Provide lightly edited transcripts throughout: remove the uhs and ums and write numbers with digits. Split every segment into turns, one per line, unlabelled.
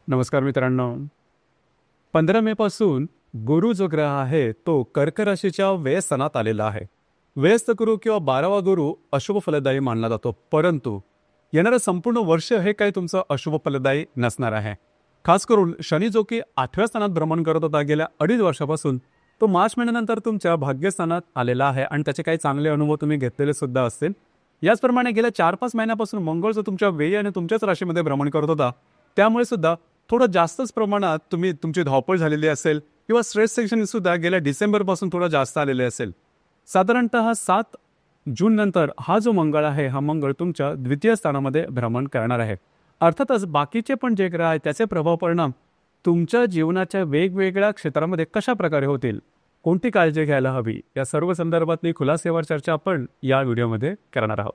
नमस्कार मित्रांनो. 15 मे पासून गुरु जो ग्रह आहे तो कर्क राशीच्या व्ययस्थानात आलेला आहे. व्यस्त गुरु किंवा 12वा गुरु अशुभ फलदायी मानला जातो, परंतु येणारं संपूर्ण वर्ष हे काही तुमचं अशुभ फलदायी नसणार आहे. खास करून शनी जो की 8व्या स्थानात भ्रमण करत होता गेल्या 2.5 वर्षापासून, तो मार्च महिन्यानंतर तुमच्या भाग्यस्थानात आलेला आहे आणि त्याचे काही चांगले अनुभव तुम्ही घेतलेले सुद्धा असतील. याचप्रमाणे गेल्या 4-5 महिन्यापासून मंगळ जो तुमच्या व्ययी आणि तुमच्याच राशीमध्ये भ्रमण करत होता, त्यामुळे सुद्धा थोडं जास्तच प्रमाणात तुमची धावपळ झालेली असेल किंवा स्ट्रेस सेक्शन सुद्धा गेल्या डिसेंबरपासून थोडं जास्त आलेले असेल. साधारणतः 7 जून नंतर हा जो मंगळ आहे, हा मंगळ तुमच्या द्वितीय स्थानामध्ये भ्रमण करणार आहे. अर्थातच बाकीचे पण जे ग्रह आहेत त्याचे प्रभाव परिणाम तुमच्या जीवनाच्या वेगवेगळ्या क्षेत्रामध्ये कशा प्रकारे होतील, कोणती काळजी घ्यायला हवी, या सर्व संदर्भातली खुलासेवर चर्चा आपण या व्हिडिओमध्ये करणार आहोत.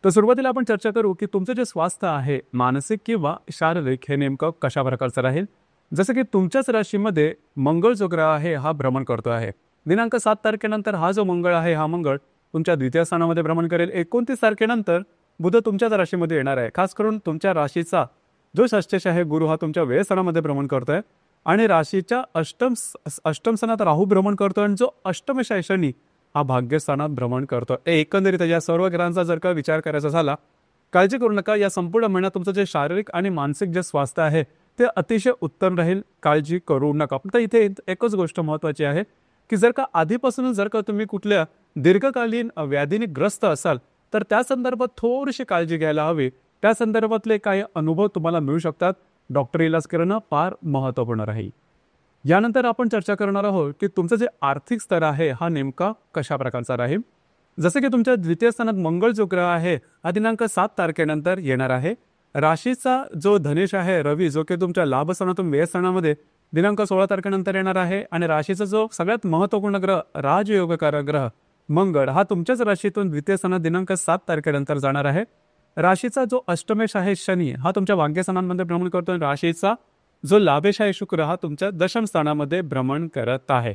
तर सुरुवातीला आपण चर्चा करू की तुमचं जे स्वास्थ्य आहे, मानसिक किंवा शारीरिक, हे नेमकं कशा प्रकारचं राहील. जसं की तुमच्याच राशीमध्ये मंगळ जो ग्रह आहे हा भ्रमण करतो आहे. दिनांक 7 तारखेनंतर हा जो मंगळ आहे, हा मंगळ तुमच्या द्वितीय स्थानामध्ये भ्रमण करेल. 29 तारखेनंतर बुध तुमच्याच राशीमध्ये येणार आहे. खास करून तुमच्या राशीचा जो षष्ठेश आहे गुरु, हा तुमच्या व्ययस्थानामध्ये भ्रमण करतोय आणि राशीच्या अष्टम स्थानात राहू भ्रमण करतोय आणि जो अष्टमेश आहे शनी, हा भाग्यस्थानात भ्रमण करतो. एकंदरीत या सर्व ग्रहांचा जर का विचार करायचा झाला, काळजी करू नका. या संपूर्ण महिन्यात तुमचं जे शारीरिक आणि मानसिक जे स्वास्थ्य आहे ते अतिशय उत्तम राहील. काळजी करू नका. फक्त इथे एकच गोष्ट महत्त्वाची आहे की जर का आधीपासूनच जर का तुम्ही कुठल्या दीर्घकालीन व्याधीने ग्रस्त असाल, तर त्या संदर्भात थोडीशी काळजी घ्यायला हवी. त्या संदर्भातले काही अनुभव तुम्हाला मिळू शकतात. डॉक्टर इलाज करणं फार महत्त्वपूर्ण राहील. यानंतर आपण चर्चा करणार आहोत की तुमचं जे आर्थिक स्तर आहे हा नेमका कशा प्रकारचा राहील. जसं की तुमच्या द्वितीय स्थानात मंगळ जो ग्रह आहे हा दिनांक 7 तारखेनंतर येणार आहे. राशीचा जो धनेश आहे रवी, जो की तुमच्या लाभस्थानातून व्ययस्थानामध्ये दिनांक 16 तारखेनंतर येणार आहे. आणि राशीचा जो सगळ्यात महत्त्वपूर्ण ग्रह, राजयोगकारक ग्रह मंगळ, हा तुमच्याच राशीतून द्वितीय स्थानात दिनांक 7 तारखेनंतर जाणार आहे. राशीचा जो अष्टमेश आहे शनी, हा तुमच्या भाग्यस्थानांमध्ये भ्रमण करतो. राशीचा जो लाभेश आहे शुक्र, हा तुमच्या दशम स्थानामध्ये भ्रमण करत आहे.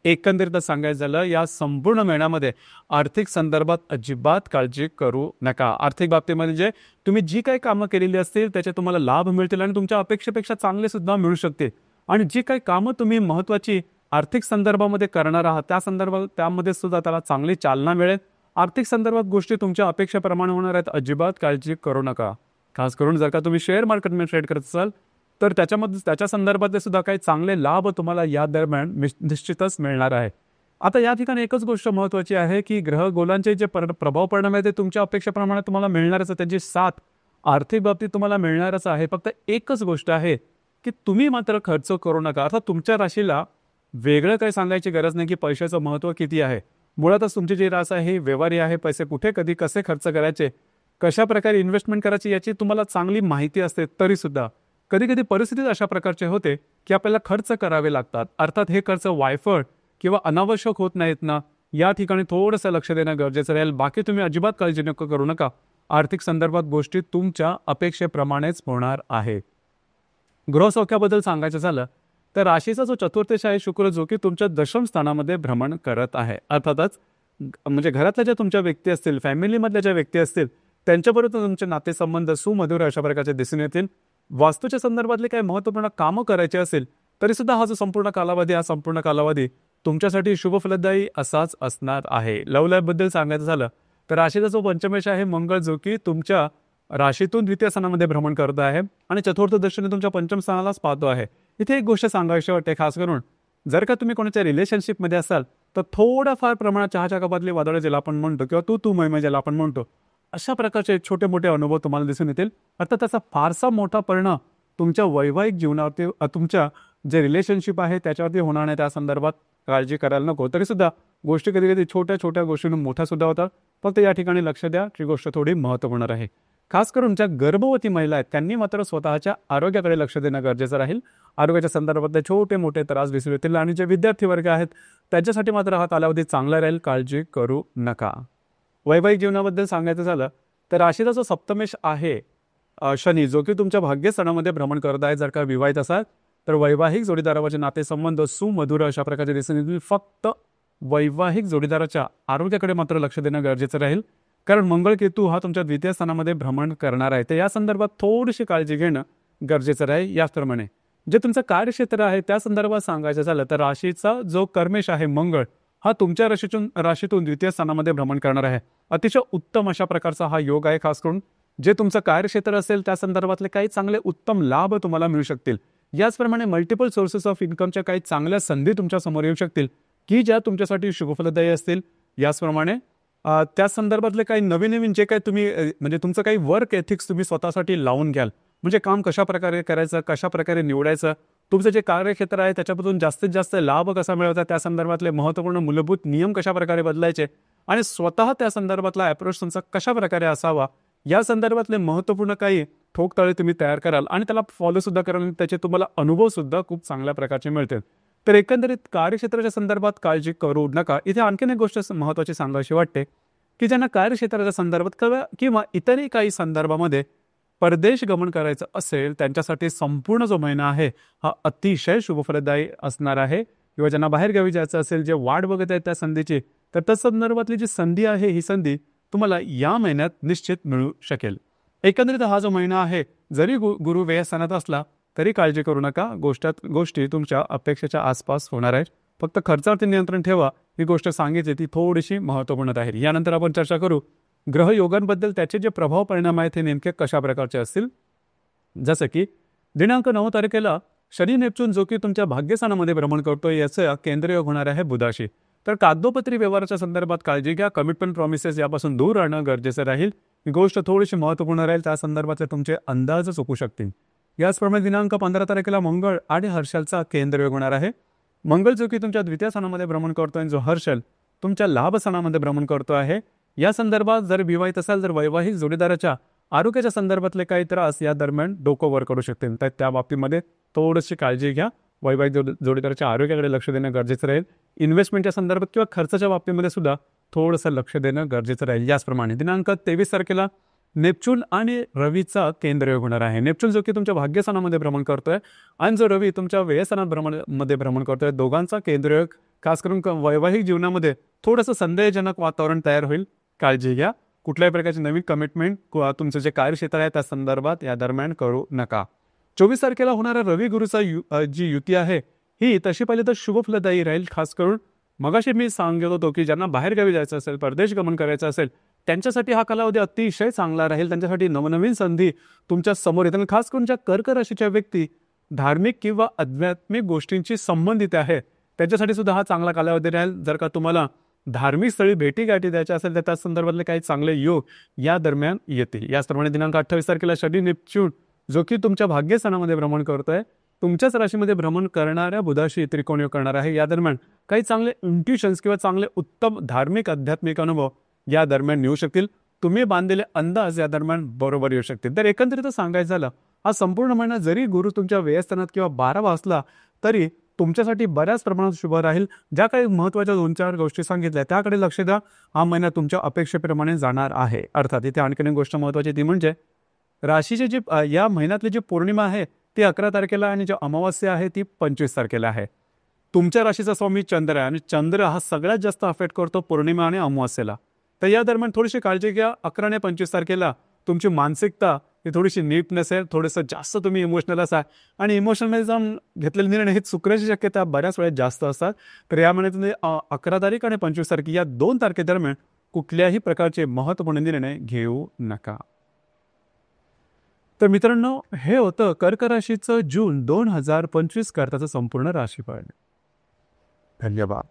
एकंदरीत सांगायचं झालं, या संपूर्ण महिन्यामध्ये आर्थिक संदर्भात अजिबात काळजी करू नका. आर्थिक बाबतीमध्ये म्हणजे तुम्ही जी काही कामं केलेली असतील त्याचे तुम्हाला लाभ मिळतील आणि तुमच्या अपेक्षेपेक्षा चांगले सुद्धा मिळू शकते. आणि जी काही कामं तुम्ही महत्त्वाची आर्थिक संदर्भामध्ये करणार आहात त्या संदर्भात त्यामध्ये सुद्धा त्याला चांगली चालना मिळेल. आर्थिक संदर्भात गोष्टी तुमच्या अपेक्षेप्रमाणे होणार आहेत. अजिबात काळजी करू नका. खास करून जर का तुम्ही शेअर मार्केटमध्ये ट्रेड करत असाल तर त्याच्या संदर्भातले सुद्धा काही चांगले लाभ तुम्हाला या दरम्यान निश्चितच मिळणार आहे. आता या ठिकाणी एकच गोष्ट महत्त्वाची आहे की ग्रह गोलांचे जे प्रभाव परिणाम आहे ते तुमच्या अपेक्षेप्रमाणे तुम्हाला मिळणारच आहे. त्याची साथ आर्थिक बाबतीत तुम्हाला मिळणारच आहे. फक्त एकच गोष्ट आहे की तुम्ही मात्र खर्च करू नका. अर्थात तुमच्या राशीला वेगळं काही सांगायची गरज नाही की पैशाचं महत्त्व किती आहे. मुळातच तुमची जी रास आहे ही व्यवहारी आहे. पैसे कुठे, कधी, कसे खर्च करायचे, कशा प्रकारे इन्व्हेस्टमेंट करायची याची तुम्हाला चांगली माहिती असते. तरीसुद्धा कधी कधी परिस्थितीत अशा प्रकारचे होते की आपल्याला खर्च करावे लागतात. अर्थात हे खर्च वायफळ किंवा अनावश्यक होत नाहीत ना, या ठिकाणी थोडंसं लक्ष देणं गरजेचं राहील. बाकी तुम्ही अजिबात काळजी नको करू नका. आर्थिक संदर्भात गोष्टी तुमच्या अपेक्षेप्रमाणेच होणार आहे. गृहसौख्याबद्दल सांगायचं झालं तर राशीचा जो चतुर्थेश आहे शुक्र, जो की तुमच्या दशम स्थानामध्ये भ्रमण करत आहे. अर्थातच म्हणजे घरातल्या ज्या तुमच्या व्यक्ती असतील, फॅमिलीमधल्या ज्या व्यक्ती असतील, त्यांच्याबरोबर तुमचे नातेसंबंध सुमधुर अशा प्रकारचे दिसून येतील. वास्तूच्या संदर्भातले काही महत्त्वपूर्ण कामं करायचे असेल तरी सुद्धा हा जो संपूर्ण कालावधी तुमच्यासाठी शुभ फलदायी असाच असणार आहे. लव्ह लाईफबद्दल सांगायचं झालं तर राशीचा जो पंचमेश आहे मंगळ, जो की तुमच्या राशीतून द्वितीय स्थानामध्ये भ्रमण करत आहे आणि चतुर्थ दृष्टीने तुमच्या पंचम स्थानालाच पाहतो आहे. इथे एक गोष्ट सांगायची वाटते, खास करून जर का तुम्ही कोणाच्या रिलेशनशिपमध्ये असाल तर थोडाफार प्रमाणात चहाच्या कपातली वादळं ज्याला आपण म्हणतो किंवा तू मैमे ज्याला आपण म्हणतो, अशा प्रकारचे छोटे मोठे अनुभव तुम्हाला दिसून येतील. अर्थात त्याचा फारसा मोठा परिणाम तुमच्या वैवाहिक जीवनावरती, तुमच्या जे रिलेशनशिप आहे त्याच्यावरती होणार नाही. त्या संदर्भात काळजी करायला नको. तरीसुद्धा गोष्टी कधी कधी छोट्या छोट्या गोष्टींना मोठ्या सुद्धा होतात. फक्त या ठिकाणी लक्ष द्या, ती गोष्ट थोडी महत्त्वपूर्ण आहे. खास करून ज्या गर्भवती महिला आहेत त्यांनी मात्र स्वतःच्या आरोग्याकडे लक्ष देणं गरजेचं राहील. आरोग्याच्या संदर्भातले छोटे मोठे त्रास दिसून येतील. आणि जे विद्यार्थी वर्ग आहेत त्यांच्यासाठी मात्र हा कालावधी चांगला राहील. काळजी करू नका. वैवाहिक जीवनाबद्दल सांगायचं झालं तर राशीचा जो सप्तमेश आहे शनी, जो की तुमच्या भाग्यस्थानामध्ये भ्रमण करत आहे. जर का विवाहित असाल तर वैवाहिक जोडीदाराचे नातेसंबंध सुमधुर अशा प्रकारचे दिसून येतील. फक्त वैवाहिक जोडीदाराच्या आरोग्याकडे मात्र लक्ष देणं गरजेचं राहील. कारण मंगळ केतू हा तुमच्या द्वितीय स्थानामध्ये भ्रमण करणार आहे. तर या संदर्भात थोडीशी काळजी घेणं गरजेचं राहील. याचप्रमाणे जे तुमचं कार्यक्षेत्र आहे त्या संदर्भात सांगायचं झालं तर राशीचा जो कर्मेश आहे मंगळ हा तुमच्या राशीतून द्वितीय स्थानामध्ये भ्रमण करणार आहे. अतिशय उत्तम अशा प्रकारचा हा योग आहे. खास करून जे तुमचं कार्यक्षेत्र असेल त्या संदर्भातले काही चांगले उत्तम लाभ तुम्हाला मिळू शकतील. याचप्रमाणे मल्टिपल सोर्सेस ऑफ इन्कमच्या काही चांगल्या संधी तुमच्या समोर येऊ शकतील की ज्या तुमच्यासाठी शुभफलदायी असतील. याचप्रमाणे त्या संदर्भातले काही नवीन नवीन जे काही तुम्ही म्हणजे तुमचं काही वर्क एथिक्स तुम्ही स्वतःसाठी लावून घ्याल. म्हणजे काम कशा प्रकारे करायचं, कशा प्रकारे निवडायचं, तुमचं जे कार्यक्षेत्र आहे त्याच्यापासून जास्तीत जास्त लाभ कसा मिळवायचा, त्या संदर्भातले महत्त्वपूर्ण मूलभूत नियम कशा प्रकारे बदलायचे आणि स्वतः त्या संदर्भातला अप्रोच तुमचा कशा प्रकारे असावा या संदर्भातले महत्त्वपूर्ण काही ठोकताळे तुम्ही तयार कराल आणि त्याला फॉलो सुद्धा कराल. त्याचे तुम्हाला अनुभव सुद्धा खूप चांगल्या प्रकारचे मिळतील. तर एकंदरीत कार्यक्षेत्राच्या संदर्भात काळजी करू नका. इथे आणखीन एक गोष्ट महत्त्वाची सांगायची वाटते की ज्यांना कार्यक्षेत्राच्या संदर्भात किंवा इतरही काही संदर्भामध्ये परदेश गमन करायचं असेल त्यांच्यासाठी संपूर्ण जो महिना आहे हा अतिशय शुभफलदायी असणार आहे. किंवा ज्यांना बाहेरगावी जायचं असेल, जे वाट बघत आहेत त्या संधीची, तर त्या संदर्भातली जी संधी आहे ही संधी तुम्हाला या महिन्यात निश्चित मिळू शकेल. एकंदरीत हा जो महिना आहे जरी गुरु व्ययस्थानात असला तरी काळजी करू नका. गोष्टी तुमच्या अपेक्षेच्या आसपास होणार आहेत. फक्त खर्चावरती नियंत्रण ठेवा. ही गोष्ट सांगितली ती थोडीशी महत्त्वपूर्ण आहे. यानंतर आपण चर्चा करू ग्रहयोगांबद्दल. त्याचे जे प्रभाव परिणाम आहेत हे नेमके कशा प्रकारचे असतील. जसं की दिनांक 9 तारखेला शनी नेपच्यून जो की तुमच्या भाग्यस्थानामध्ये भ्रमण करतोय याचा केंद्र योग होणार आहे बुधाशी. तर कागदोपत्री व्यवहाराच्या संदर्भात काळजी घ्या. कमिटमेंट प्रॉमिसेस यापासून दूर राहणं गरजेचं राहील. ही गोष्ट थोडीशी महत्त्वपूर्ण राहील. त्या संदर्भातले तुमचे अंदाज चुकू शकतील. याचप्रमाणे दिनांक 15 तारखेला मंगळ आणि हर्षलचा केंद्र योग होणार आहे. मंगळ जो की तुमच्या द्वितीय स्थानामध्ये भ्रमण करतोय, जो हर्षल तुमच्या लाभ स्थानामध्ये भ्रमण करतो आहे. या संदर्भात जर विवाहित असाल तर वैवाहिक जोडीदाराच्या आरोग्याच्या संदर्भातले काही त्रास या दरम्यान डोकं वर करू शकतील. तर त्या बाबतीमध्ये थोडीशी काळजी घ्या. वैवाहिक जोडीदाराच्या आरोग्याकडे लक्ष देणं गरजेचं राहील. इन्व्हेस्टमेंटच्या संदर्भात किंवा खर्चाच्या बाबतीमध्ये सुद्धा थोडंसं लक्ष देणं गरजेचं राहील. याचप्रमाणे दिनांक 23 तारखेला नेपच्यून आणि रवीचा केंद्र योग होणार आहे. नेपच्यून जो की तुमच्या भाग्यस्थानामध्ये भ्रमण करतोय आणि जो रवी तुमच्या व्ययस्थानात भ्रमण करतोय, दोघांचा केंद्र योग खास करून वैवाहिक जीवनामध्ये थोडंसं संदेहजनक वातावरण तयार होईल. काळजी घ्या. कुठल्याही प्रकारची नवीन कमिटमेंट तुमचं जे कार्यक्षेत्र आहे त्या संदर्भात या दरम्यान करू नका. 24 तारखेला होणारा रवी गुरुचा जी युती आहे ही तशी पाहिली तर शुभफलदायी राहील. खास करून मगाशी मी सांगत होतो की ज्यांना बाहेरगावी जायचं असेल, परदेश गमन करायचं असेल त्यांच्यासाठी हा कालावधी अतिशय चांगला राहील. त्यांच्यासाठी नवनवीन संधी तुमच्या समोर येतील. खास करून ज्या कर्क राशीच्या व्यक्ती धार्मिक किंवा आध्यात्मिक गोष्टींशी संबंधित आहे त्यांच्यासाठी सुद्धा हा चांगला कालावधी राहील. जर का तुम्हाला धार्मिक स्थळी भेटीगाठी द्यायच्या असेल तर त्या संदर्भातले काही चांगले योग या दरम्यान येतील. याचप्रमाणे दिनांक 28 तारखेला शनी नेपच्यून जो की तुमच्या भाग्यस्थानामध्ये भ्रमण करतोय, तुमच्याच राशीमध्ये भ्रमण करणाऱ्या बुधाशी त्रिकोण योग करणार आहे. या दरम्यान काही चांगले इंट्युशन्स किंवा चांगले उत्तम धार्मिक आध्यात्मिक अनुभव या दरम्यान येऊ शकतील. तुम्ही बांधलेले अंदाज या दरम्यान बरोबर येऊ शकतील. तर एकंदरीत सांगायचं झालं हा संपूर्ण महिना जरी गुरु तुमच्या व्ययस्थानात किंवा 12वा असला तरी तुमच्यासाठी बऱ्याच प्रमाणात शुभ राहील. ज्या काही महत्त्वाच्या 2-4 गोष्टी सांगितल्या त्याकडे लक्ष द्या. हा महिना तुमच्या अपेक्षेप्रमाणे जाणार आहे. अर्थात इथे आणखीन एक गोष्ट महत्त्वाची ती म्हणजे राशीचे जे या महिन्यातली जी पौर्णिमा आहे ती 11 तारखेला आणि जी अमावस्या आहे ती 25 तारखेला आहे. तुमच्या राशीचा स्वामी चंद्र आहे आणि चंद्र हा सगळ्यात जास्त अफेक्ट करतो पौर्णिमा आणि अमावस्येला. तर या दरम्यान थोडीशी काळजी घ्या. 11 आणि 25 तारखेला तुमची मानसिकता ही थोडीशी नीट नसेल, थोडंसं जास्त तुम्ही इमोशनल असाल आणि इमोशनमध्ये जाऊन घेतलेले निर्णय हे चुकण्याची शक्यता बऱ्याच वेळेस जास्त असतात. तर या महिन्यात 11 तारीख आणि 25 तारीख या 2 तारखेदरम्यान कुठल्याही प्रकारचे महत्त्वपूर्ण निर्णय घेऊ नका. तर मित्रांनो, हे होतं कर्क राशीचं जून 2025 करताचं संपूर्ण राशीफळ. धन्यवाद.